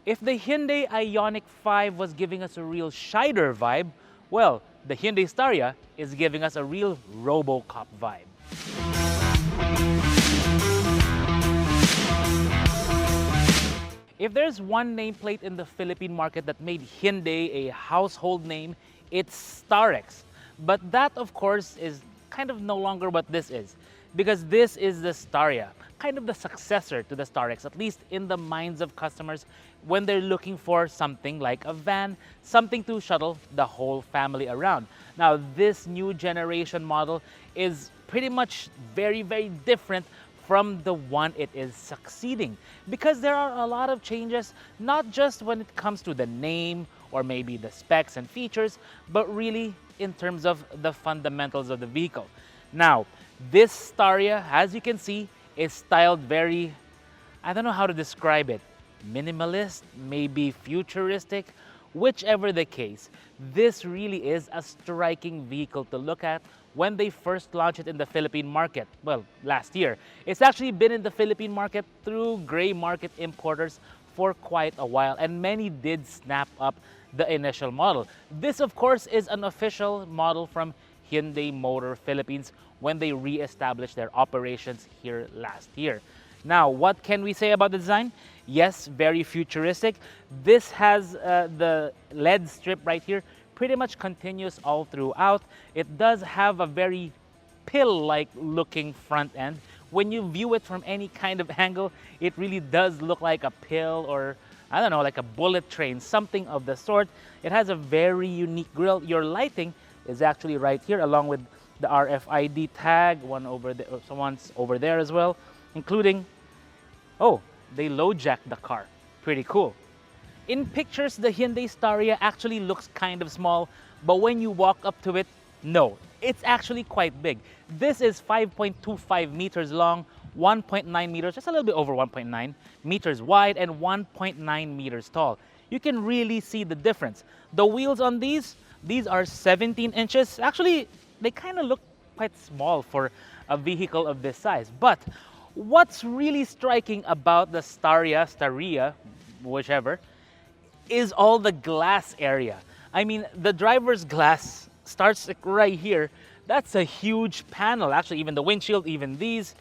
If the Hyundai Ioniq 5 was giving us a real Scheider vibe, well, the Hyundai Staria is giving us a real RoboCop vibe. If there's one nameplate in the Philippine market that made Hyundai a household name, it's Starex. But that, of course, is kind of no longer what this is, because this is the Staria, kind of the successor to the Starex, at least in the minds of customers when they're looking for something like a van, something to shuttle the whole family around. Now, this new generation model is pretty much very, very different from the one it is succeeding, because there are a lot of changes, not just when it comes to the name or maybe the specs and features, but really in terms of the fundamentals of the vehicle. Now, this Staria, as you can see, is styled very, I don't know how to describe it, minimalist, maybe futuristic, whichever the case. This really is a striking vehicle to look at when they first launched it in the Philippine market, well, last year. It's actually been in the Philippine market through gray market importers for quite a while, and many did snap up the initial model. This, of course, is an official model from Hyundai Motor Philippines when they re-established their operations here last year. Now, what can we say about the design? Yes, very futuristic. This has the LED strip right here, pretty much continuous all throughout. It does have a very pill-like looking front end. When you view it from any kind of angle, it really does look like a pill, or I don't know, like a bullet train, something of the sort. It has a very unique grille. Your lighting is actually right here, along with the RFID tag, one over there, someone's over there as well, including, oh, they low jack the car. Pretty cool. In pictures, the Hyundai Staria actually looks kind of small, but when you walk up to it, no, it's actually quite big. This is 5.25 meters long, 1.9 meters, just a little bit over 1.9 meters wide, and 1.9 meters tall. You can really see the difference. The wheels on these are 17 inches. Actually, they kind of look quite small for a vehicle of this size. But what's really striking about the Staria, whichever, is all the glass area. I mean, the driver's glass starts like right here. That's a huge panel. Actually, even the windshield, even these.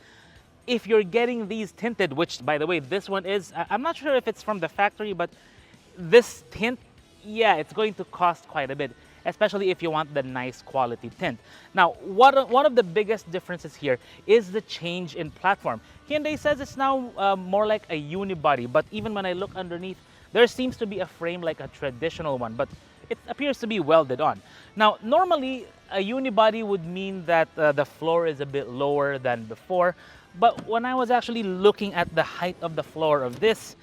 If you're getting these tinted, which, by the way, this one is, I'm not sure if it's from the factory, but this tint, yeah, it's going to cost quite a bit, especially if you want the nice quality tint. Now, one of the biggest differences here is the change in platform. Hyundai says it's now more like a unibody, but even when I look underneath, there seems to be a frame like a traditional one, but it appears to be welded on. Now, normally, a unibody would mean that the floor is a bit lower than before, but when I was actually looking at the height of the floor of this,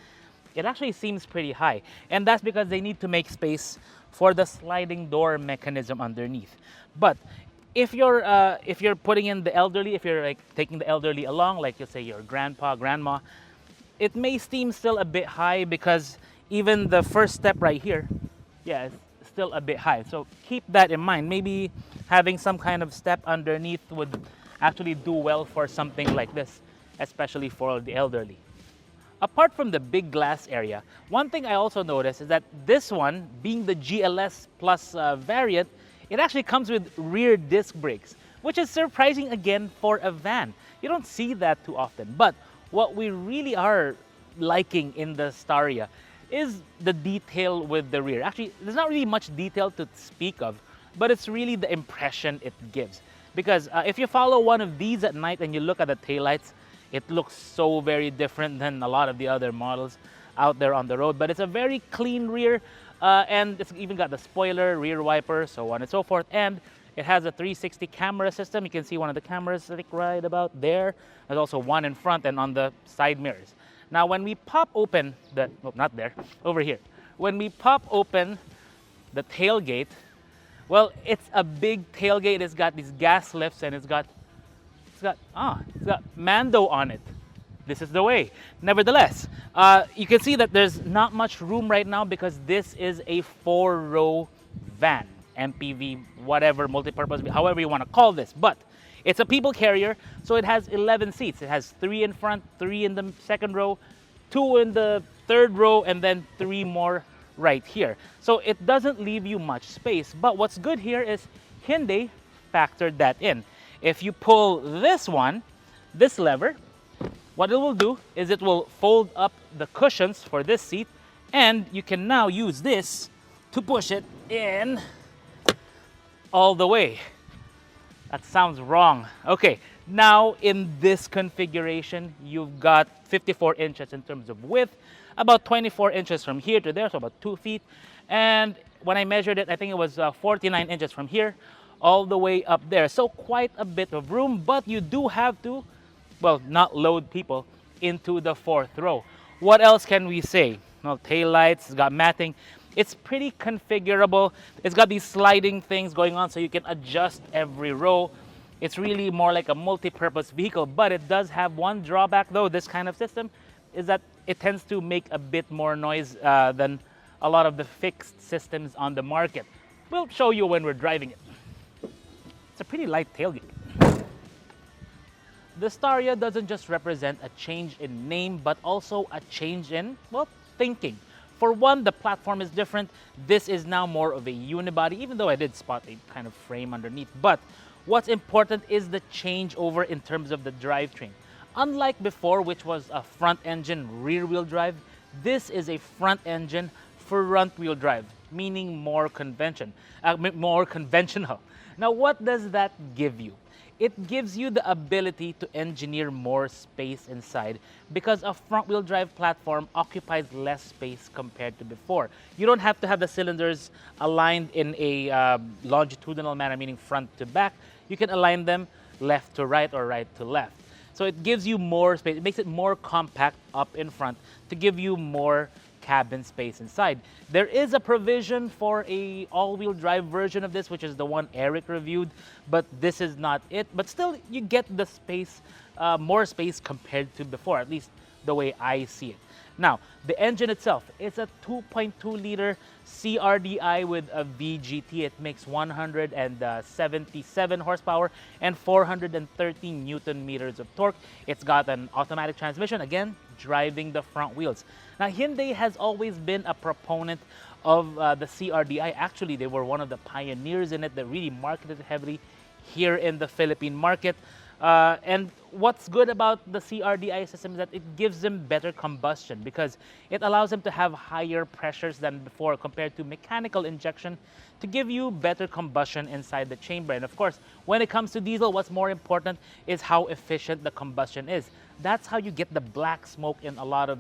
it actually seems pretty high. And that's because they need to make space for the sliding door mechanism underneath. But if you're putting in the elderly, if you're like taking the elderly along, like you say your grandpa, grandma, it may seem still a bit high because even the first step right here, yeah, it's still a bit high. So keep that in mind. Maybe having some kind of step underneath would actually do well for something like this, especially for the elderly. Apart from the big glass area, one thing I also noticed is that this one, being the GLS Plus variant, it actually comes with rear disc brakes, which is surprising again for a van. You don't see that too often. But what we really are liking in the Staria is the detail with the rear. Actually, there's not really much detail to speak of, but it's really the impression it gives. Because if you follow one of these at night and you look at the taillights, it looks so very different than a lot of the other models out there on the road. But it's a very clean rear, and it's even got the spoiler, rear wiper, so on and so forth. And it has a 360 camera system. You can see one of the cameras, I think, right about there. There's also one in front and on the side mirrors. Now, when we pop open the, oh, not there, over here. When we pop open the tailgate, well, it's a big tailgate. It's got these gas lifts and it's got Mando on it. This is the way. Nevertheless, you can see that there's not much room right now because this is a 4-row van, MPV, whatever, multi-purpose, however you want to call this. But it's a people carrier, so it has 11 seats. It has 3 in front, 3 in the second row, 2 in the third row, and then 3 more right here. So it doesn't leave you much space. But what's good here is Hyundai factored that in. If you pull this one, this lever, what it will do is it will fold up the cushions for this seat, and you can now use this to push it in all the way. That sounds wrong. Okay, now in this configuration, you've got 54 inches in terms of width, about 24 inches from here to there, so about 2 feet. And when I measured it, I think it was 49 inches from here all the way up there. So quite a bit of room, but you do have to, well, not load people into the fourth row. What else can we say? Well, tail lights, it's got matting. It's pretty configurable. It's got these sliding things going on so you can adjust every row. It's really more like a multi-purpose vehicle, but it does have one drawback though, this kind of system, is that it tends to make a bit more noise than a lot of the fixed systems on the market. We'll show you when we're driving it. It's a pretty light tailgate. The Staria doesn't just represent a change in name, but also a change in, well, thinking. For one, the platform is different. This is now more of a unibody, even though I did spot a kind of frame underneath. But what's important is the changeover in terms of the drivetrain. Unlike before, which was a front engine rear-wheel drive, this is a front engine front-wheel drive, meaning more conventional. Now, what does that give you? It gives you the ability to engineer more space inside because a front-wheel drive platform occupies less space compared to before. You don't have to have the cylinders aligned in a longitudinal manner, meaning front to back. You can align them left to right or right to left. So it gives you more space. It makes it more compact up in front to give you more cabin space inside. There is a provision for a all-wheel drive version of this, which is the one Eric reviewed, but this is not it. But still, you get the space, more space compared to before, at least the way I see it. Now, the engine itself is a 2.2 liter CRDI with a VGT. It makes 177 horsepower and 413 Newton meters of torque. It's got an automatic transmission, again, driving the front wheels. Now, Hyundai has always been a proponent of the CRDI. Actually, they were one of the pioneers in it that really marketed heavily here in the Philippine market. And what's good about the CRDI system is that it gives them better combustion because it allows them to have higher pressures than before compared to mechanical injection to give you better combustion inside the chamber. And of course, when it comes to diesel, what's more important is how efficient the combustion is. That's how you get the black smoke in a lot of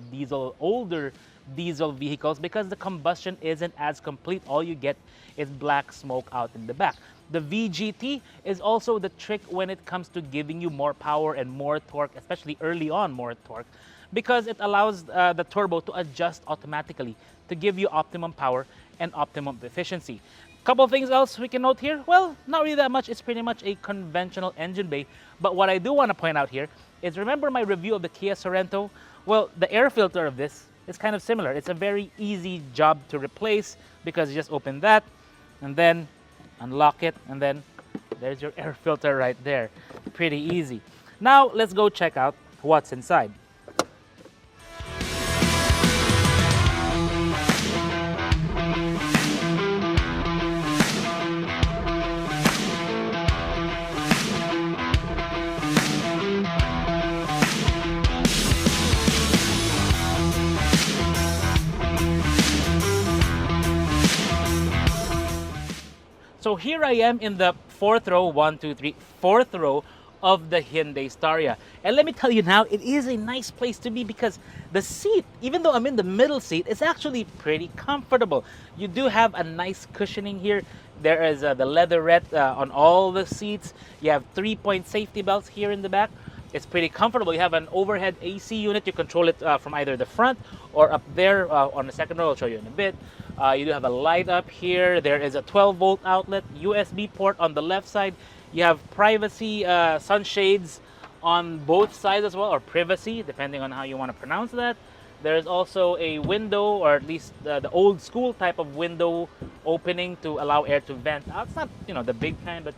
older diesel vehicles because the combustion isn't as complete. All you get is black smoke out in the back. The VGT is also the trick when it comes to giving you more power and more torque, especially early on more torque, because it allows the turbo to adjust automatically to give you optimum power and optimum efficiency. Couple things else we can note here. Well, not really that much. It's pretty much a conventional engine bay. But what I do want to point out here is, remember my review of the Kia Sorento? Well, the air filter of this is kind of similar. It's a very easy job to replace because you just open that and then unlock it, and then there's your air filter right there. Pretty easy. Now, let's go check out what's inside. So here I am in the fourth row, fourth row of the Hyundai Staria. And let me tell you now, it is a nice place to be because the seat, even though I'm in the middle seat, is actually pretty comfortable. You do have a nice cushioning here. There is the leatherette on all the seats. You have 3-point safety belts here in the back. It's pretty comfortable. You have an overhead AC unit. You control it from either the front or up there on the second row. I'll show you in a bit. You do have a light up here. There is a 12-volt outlet, USB port on the left side. You have privacy sunshades on both sides as well, or privacy, depending on how you want to pronounce that. There is also a window, or at least the old school type of window opening to allow air to vent out. It's not, the big kind, but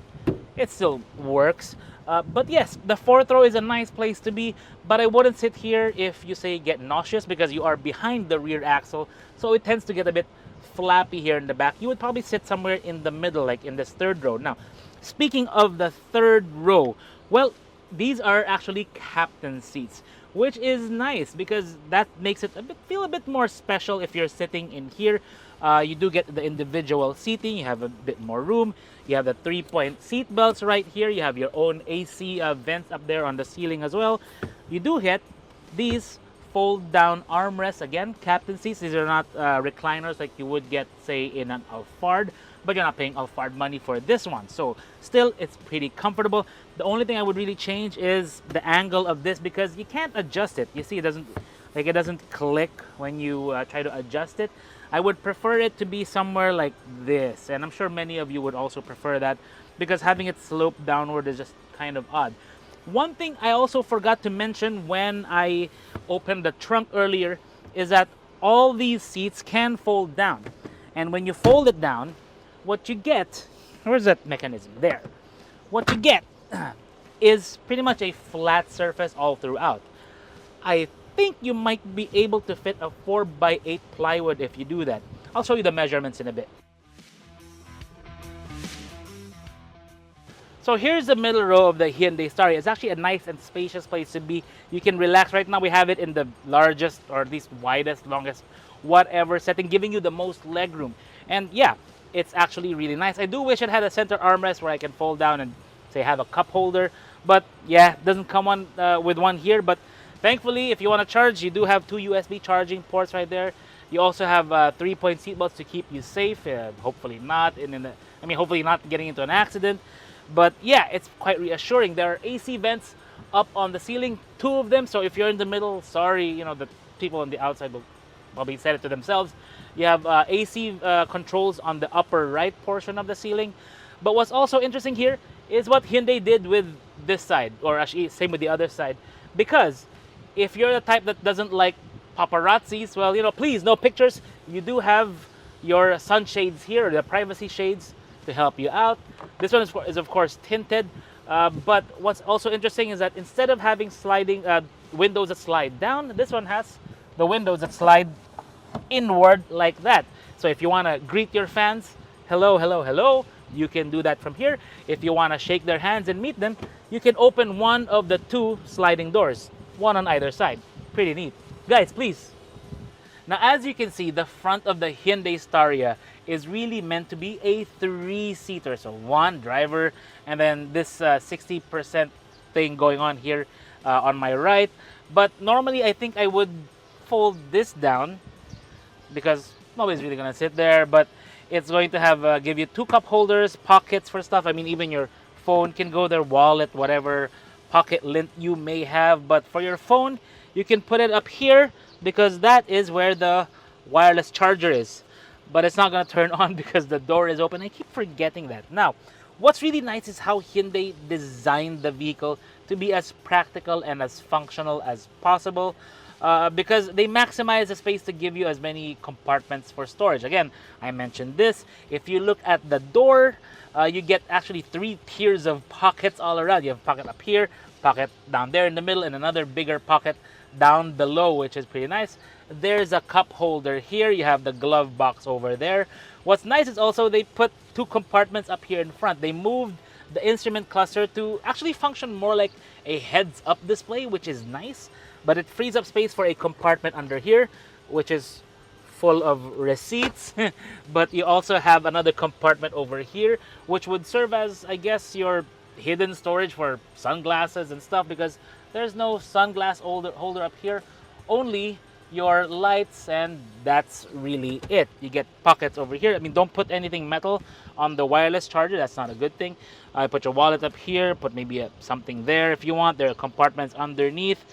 it still works. But yes, the fourth row is a nice place to be, but I wouldn't sit here if you say get nauseous because you are behind the rear axle, so it tends to get a bit flappy here in the back. You would probably sit somewhere in the middle, like in this third row. Now, speaking of the third row, well, these are actually captain seats, which is nice because that makes it feel a bit more special if you're sitting in here. You do get the individual seating, you have a bit more room, you have the 3-point seat belts right here, you have your own AC vents up there on the ceiling as well. You do get these fold down armrests, again, captain seats. These are not recliners like you would get, say, in an Alphard, but you're not paying Alphard money for this one. So still, it's pretty comfortable. The only thing I would really change is the angle of this because you can't adjust it. You see, it doesn't click when you try to adjust it. I would prefer it to be somewhere like this, and I'm sure many of you would also prefer that because having it slope downward is just kind of odd. One thing I also forgot to mention when I opened the trunk earlier is that all these seats can fold down, and when you fold it down, what you get, where's that mechanism? There. What you get is pretty much a flat surface all throughout. I think you might be able to fit a 4x8 plywood if you do that. I'll show you the measurements in a bit. So here's the middle row of the Hyundai Staria. It's actually a nice and spacious place to be. You can relax. Right now we have it in the largest or at least widest, longest, whatever setting, giving you the most leg room. And yeah, it's actually really nice. I do wish it had a center armrest where I can fold down and say have a cup holder. But yeah, it doesn't come on with one here. But thankfully, if you want to charge, you do have 2 USB charging ports right there. You also have 3-point seat belts to keep you safe. Hopefully not hopefully not getting into an accident. But yeah, it's quite reassuring. There are AC vents up on the ceiling, 2 of them. So if you're in the middle, sorry, the people on the outside will probably set it to themselves. You have AC controls on the upper right portion of the ceiling. But what's also interesting here is what Hyundai did with this side, or actually same with the other side. Because if you're the type that doesn't like paparazzis, well, please, no pictures. You do have your sunshades here, the privacy shades to help you out. This one is of course tinted, but what's also interesting is that instead of having sliding windows that slide down, this one has the windows that slide inward like that. So if you want to greet your fans, hello, hello, hello, you can do that from here. If you want to shake their hands and meet them, you can open one of the 2 sliding doors, one on either side. Pretty neat. Guys, please. Now, as you can see, the front of the Hyundai Staria is really meant to be a 3-seater. So 1 driver, and then this 60% thing going on here on my right. But normally, I think I would fold this down because nobody's really going to sit there. But it's going to have give you 2 cup holders, pockets for stuff. Even your phone can go there, wallet, whatever pocket lint you may have. But for your phone, you can put it up here because that is where the wireless charger is. But it's not going to turn on because the door is open. I keep forgetting that. Now, what's really nice is how Hyundai designed the vehicle to be as practical and as functional as possible. Because they maximize the space to give you as many compartments for storage. Again, I mentioned this. If you look at the door, you get actually 3 tiers of pockets all around. You have a pocket up here, pocket down there in the middle, and another bigger pocket down below, which is pretty nice. There's a cup holder here. You have the glove box over there. What's nice is also they put 2 compartments up here in front. They moved the instrument cluster to actually function more like a heads-up display, which is nice. But it frees up space for a compartment under here, which is full of receipts. But you also have another compartment over here, which would serve as, I guess, your hidden storage for sunglasses and stuff, because there's no sunglass holder up here, only your lights, and that's really it. You get pockets over here. Don't put anything metal on the wireless charger. That's not a good thing. Put your wallet up here, put maybe something there if you want. There are compartments underneath.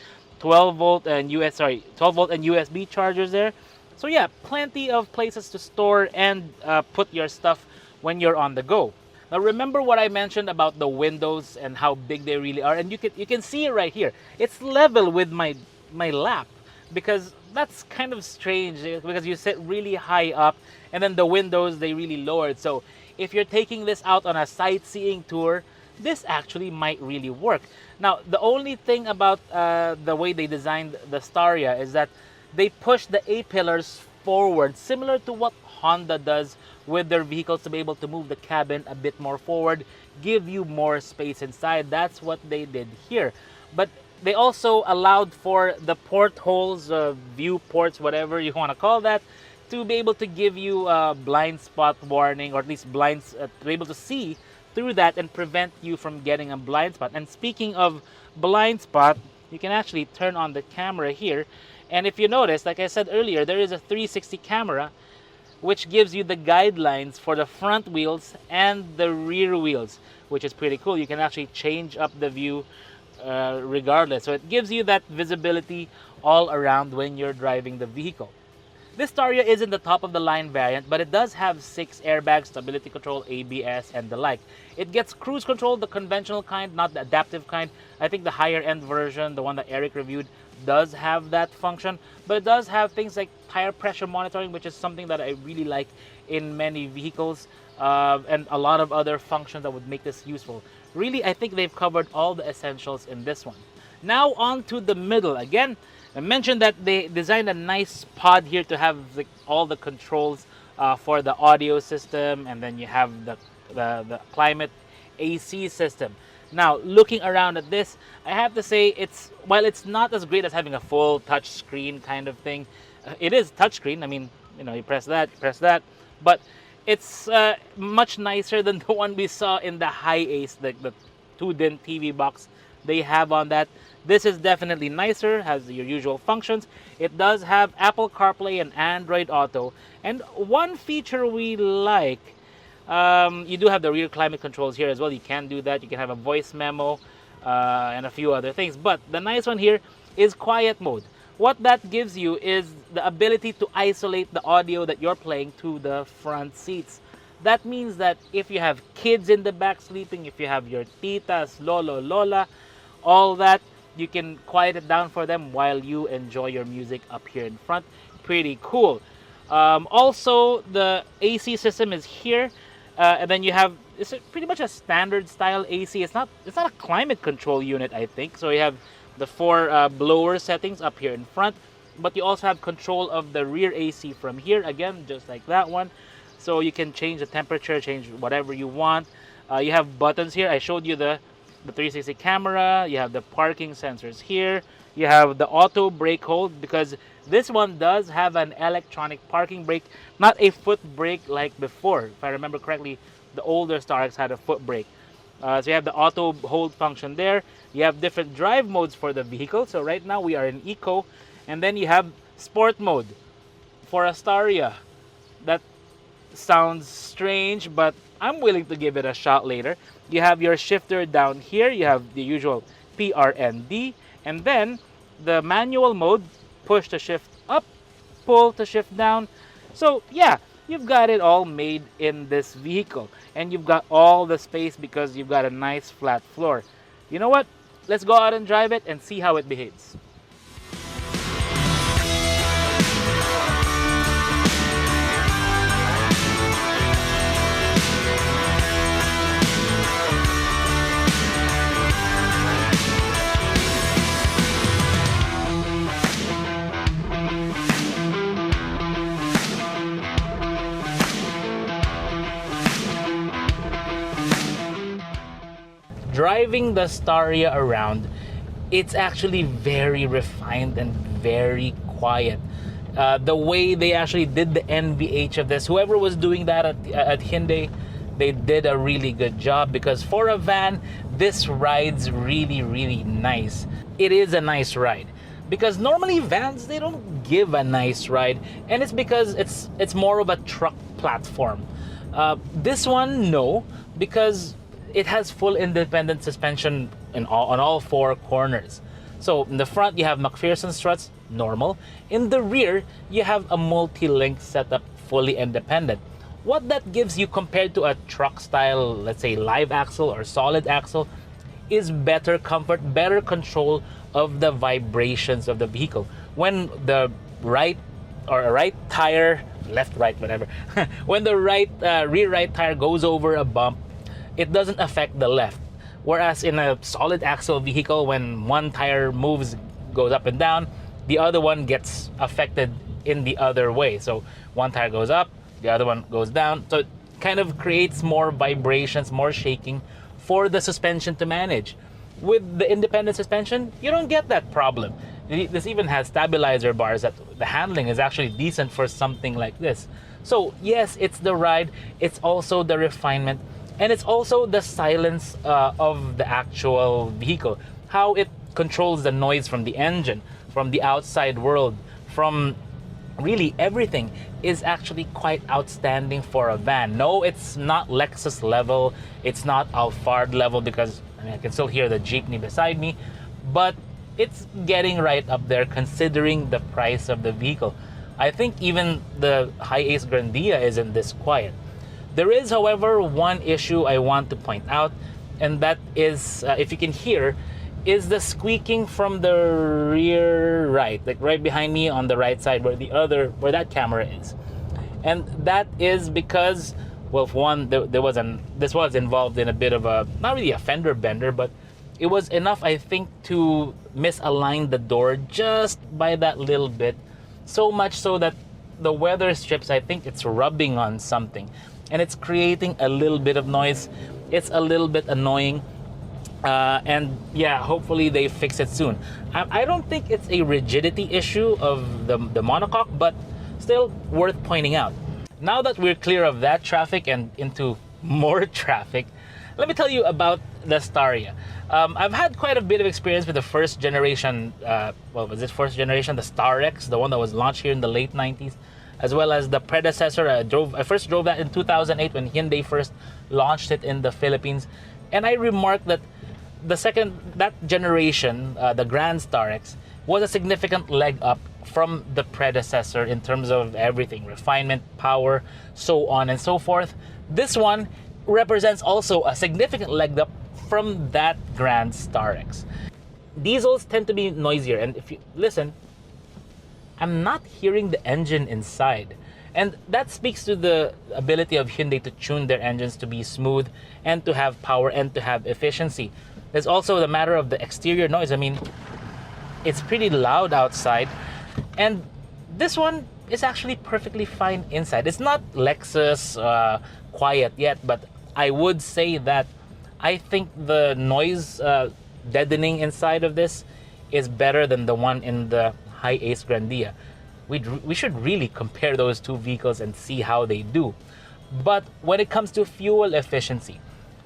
12 volt and USB chargers there. So yeah, plenty of places to store and put your stuff when you're on the go. Now remember what I mentioned about the windows and how big they really are, and you can see it right here. It's level with my lap, because that's kind of strange because you sit really high up and then the windows, they really lowered. So if you're taking this out on a sightseeing tour, this actually might really work. Now, the only thing about the way they designed the Staria is that they push the A-pillars forward, similar to what Honda does with their vehicles, to be able to move the cabin a bit more forward, give you more space inside. That's what they did here. But they also allowed for the portholes, view ports, whatever you want to call that, to be able to give you a blind spot warning, or at least to be able to see through that and prevent you from getting a blind spot. And speaking of blind spot, you can actually turn on the camera here. And if you notice, like I said earlier, there is a 360 camera which gives you the guidelines for the front wheels and the rear wheels, which is pretty cool. You can actually change up the view regardless. So it gives you that visibility all around when you're driving the vehicle. This Staria isn't the top of the line variant, but it does have 6 airbags, stability control, ABS, and the like. It gets cruise control, the conventional kind, not the adaptive kind. I think the higher end version, the one that Eric reviewed, does have that function, but it does have things like tire pressure monitoring, which is something that I really like in many vehicles, and a lot of other functions that would make this useful. Really, I think they've covered all the essentials in this one. Now on to the middle. Again, I mentioned that they designed a nice pod here to have all the controls for the audio system, and then you have the climate AC system. Now, looking around at this, I have to say, while it's not as great as having a full touch screen kind of thing, it is touchscreen. I mean, you press that, but it's much nicer than the one we saw in the Hiace, the 2-din TV box they have on that. This is definitely nicer, has your usual functions. It does have Apple CarPlay and Android Auto. And one feature we like, you do have the rear climate controls here as well. You can do that. You can have a voice memo and a few other things. But the nice one here is quiet mode. What that gives you is the ability to isolate the audio that you're playing to the front seats. That means that if you have kids in the back sleeping, if you have your titas, lolo, lola, all that, you can quiet it down for them while you enjoy your music up here in front. Pretty cool. Also, the AC system is here, and then you have, it's pretty much a standard style AC. It's not a climate control unit, I think. So you have the 4 blower settings up here in front, but you also have control of the rear AC from here, again, just like that one. So you can change the temperature, change whatever you want. You have buttons here. I showed you the 360 camera. You have the parking sensors here. You have the auto brake hold, because this one does have an electronic parking brake, not a foot brake like before. If I remember correctly, the older Starex had a foot brake. So you have the auto hold function there. You have different drive modes for the vehicle. So right now we are in Eco, and then you have Sport mode for a Staria. That sounds strange, but I'm willing to give it a shot later. You have your shifter down here. You have the usual PRND, and then the manual mode, push to shift up, pull to shift down. So yeah, you've got it all made in this vehicle, and you've got all the space because you've got a nice flat floor. You know what? Let's go out and drive it and see how it behaves. Driving the Staria around, it's actually very refined and very quiet. The way they actually did the NVH of this, whoever was doing that at Hyundai, they did a really good job, because for a van, this rides really, really nice. It is a nice ride, because normally vans, they don't give a nice ride, and it's because it's more of a truck platform. This one, no, because it has full independent suspension on all 4 corners. So in the front, you have McPherson struts, normal. In the rear, you have a multi-link setup, fully independent. What that gives you compared to a truck style, let's say live axle or solid axle, is better comfort, better control of the vibrations of the vehicle. When the right tire, left, right, whatever, when the rear right tire goes over a bump, it doesn't affect the left. Whereas in a solid axle vehicle, when one tire goes up and down, the other one gets affected in the other way. So one tire goes up, the other one goes down. So it kind of creates more vibrations, more shaking for the suspension to manage. With the independent suspension, you don't get that problem. This even has stabilizer bars that the handling is actually decent for something like this. So yes, it's the ride, it's also the refinement, and it's also the silence of the actual vehicle. How it controls the noise from the engine, from the outside world, from really everything is actually quite outstanding for a van. No, it's not Lexus level, it's not Alphard level, because I mean, I can still hear the Jeepney beside me, but it's getting right up there considering the price of the vehicle. I think even the Hiace Grandia isn't this quiet. There is, however, one issue I want to point out, and that is, if you can hear, is the squeaking from the rear right, like right behind me on the right side where that camera is. And that is because, well, for one, this was involved in a bit of a, not really a fender bender, but it was enough, I think, to misalign the door just by that little bit. So much so that the weather strips, I think it's rubbing on something, and it's creating a little bit of noise. It's a little bit annoying. And yeah, hopefully they fix it soon. I don't think it's a rigidity issue of the monocoque, but still worth pointing out. Now that we're clear of that traffic and into more traffic, let me tell you about the Staria. I've had quite a bit of experience with the first generation, first generation, the Starex, the one that was launched here in the late 90s, as well as the predecessor. I first drove that in 2008 when Hyundai first launched it in the Philippines. And I remarked that that generation, the Grand Starex, was a significant leg up from the predecessor in terms of everything, refinement, power, so on and so forth. This one represents also a significant leg up from that Grand Starex. Diesels tend to be noisier, and if you listen, I'm not hearing the engine inside. And that speaks to the ability of Hyundai to tune their engines to be smooth and to have power and to have efficiency. There's also the matter of the exterior noise. I mean, it's pretty loud outside, and this one is actually perfectly fine inside. It's not Lexus quiet yet, but I would say that I think the noise deadening inside of this is better than the one in the Hiace Grandia. We should really compare those two vehicles and see how they do. But when it comes to fuel efficiency,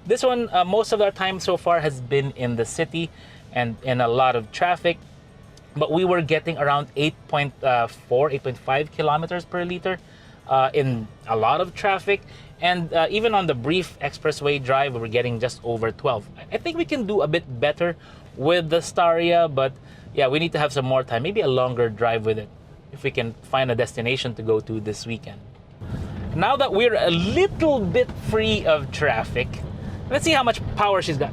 this one, most of our time so far has been in the city and in a lot of traffic, but we were getting around 8.5 kilometers per liter in a lot of traffic. And even on the brief expressway drive, we were getting just over 12. I think we can do a bit better with the Staria, but yeah, we need to have some more time, maybe a longer drive with it, if we can find a destination to go to this weekend. Now that we're a little bit free of traffic, let's see how much power she's got.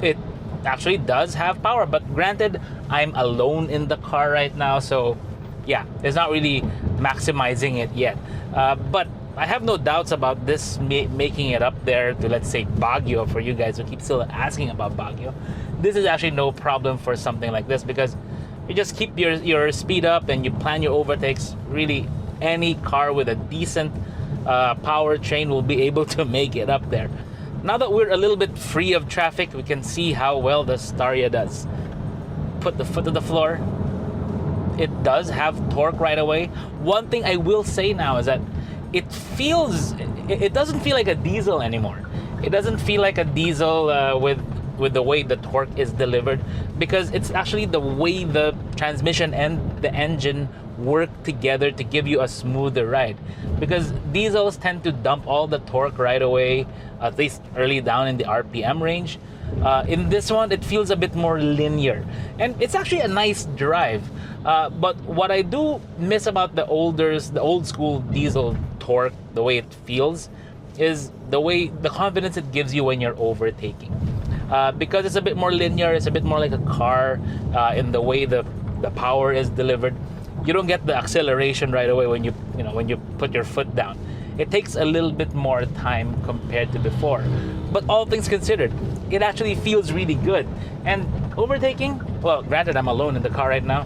It actually does have power, but granted, I'm alone in the car right now, so yeah, it's not really maximizing it yet. But I have no doubts about this making it up there to, let's say, Baguio, for you guys who keep still asking about Baguio. This is actually no problem for something like this, because you just keep your speed up and you plan your overtakes. Really, any car with a decent powertrain will be able to make it up there. Now that we're a little bit free of traffic, we can see how well the Staria does. Put the foot to the floor. It does have torque right away. One thing I will say now is that it doesn't feel like a diesel anymore. It doesn't feel like a diesel with the way the torque is delivered, because it's actually the way the transmission and the engine work together to give you a smoother ride. Because diesels tend to dump all the torque right away, at least early down in the RPM range. In this one, it feels a bit more linear, and it's actually a nice drive. But what I do miss about the old school diesel torque, the way it feels, is the confidence it gives you when you're overtaking. Because it's a bit more linear, it's a bit more like a car in the way the power is delivered. You don't get the acceleration right away when you put your foot down. It takes a little bit more time compared to before. But all things considered, it actually feels really good. And overtaking, well, granted I'm alone in the car right now,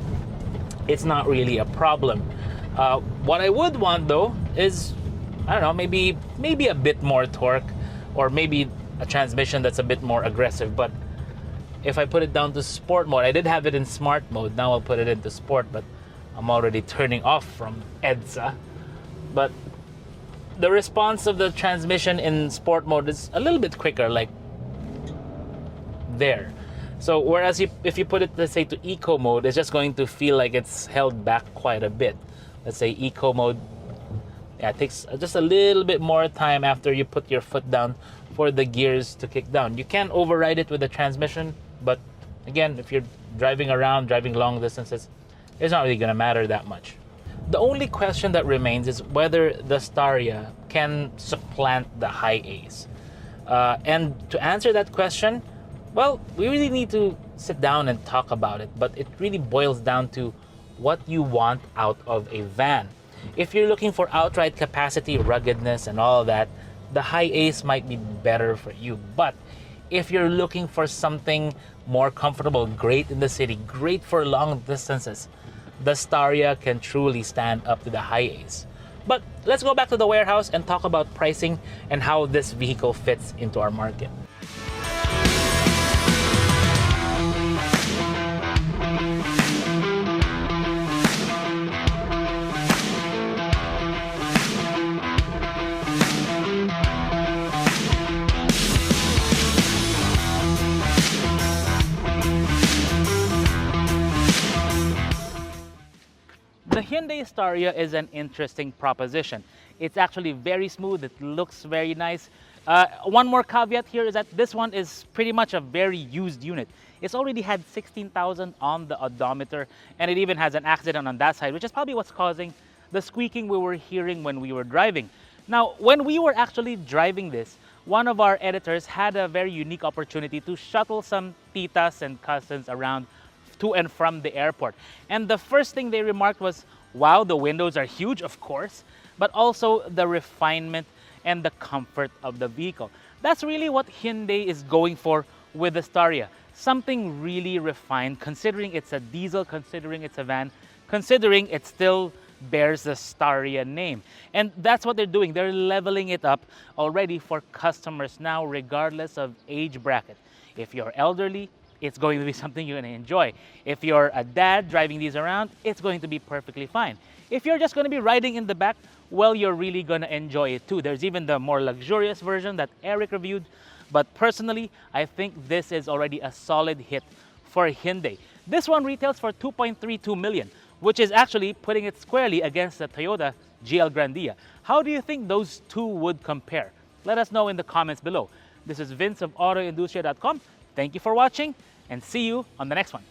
it's not really a problem. What I would want though is, I don't know, maybe a bit more torque, or maybe a transmission that's a bit more aggressive. But if I put it down to sport mode, I did have it in smart mode, now I'll put it into sport, but I'm already turning off from EDSA. But the response of the transmission in sport mode is a little bit quicker, like there. So whereas if you put it, let's say, to eco mode, it's just going to feel like it's held back quite a bit. Let's say eco mode, yeah, it takes just a little bit more time after you put your foot down for the gears to kick down. You can override it with the transmission, but again, if you're driving around, driving long distances, it's not really going to matter that much. The only question that remains is whether the Staria can supplant the Hiace. And to answer that question, well, we really need to sit down and talk about it, but it really boils down to what you want out of a van. If you're looking for outright capacity, ruggedness, and all of that, the Hiace might be better for you. But if you're looking for something more comfortable, great in the city, great for long distances, the Staria can truly stand up to the Hiace. But let's go back to the warehouse and talk about pricing and how this vehicle fits into our market. The Hyundai Staria is an interesting proposition. It's actually very smooth, it looks very nice. One more caveat here is that this one is pretty much a very used unit. It's already had 16,000 on the odometer, and it even has an accident on that side, which is probably what's causing the squeaking we were hearing when we were driving. Now, when we were actually driving this, one of our editors had a very unique opportunity to shuttle some titas and cousins around to and from the airport. And the first thing they remarked was, wow, the windows are huge, of course, but also the refinement and the comfort of the vehicle. That's really what Hyundai is going for with the Staria. Something really refined, considering it's a diesel, considering it's a van, considering it still bears the Staria name. And that's what they're doing. They're leveling it up already for customers now, regardless of age bracket. If you're elderly, it's going to be something you're going to enjoy. If you're a dad driving these around, it's going to be perfectly fine. If you're just going to be riding in the back, well, you're really going to enjoy it too. There's even the more luxurious version that Eric reviewed. But personally, I think this is already a solid hit for Hyundai. This one retails for 2.32 million, which is actually putting it squarely against the Toyota GL Grandia. How do you think those two would compare? Let us know in the comments below. This is Vince of AutoIndustriya.com. Thank you for watching, and see you on the next one.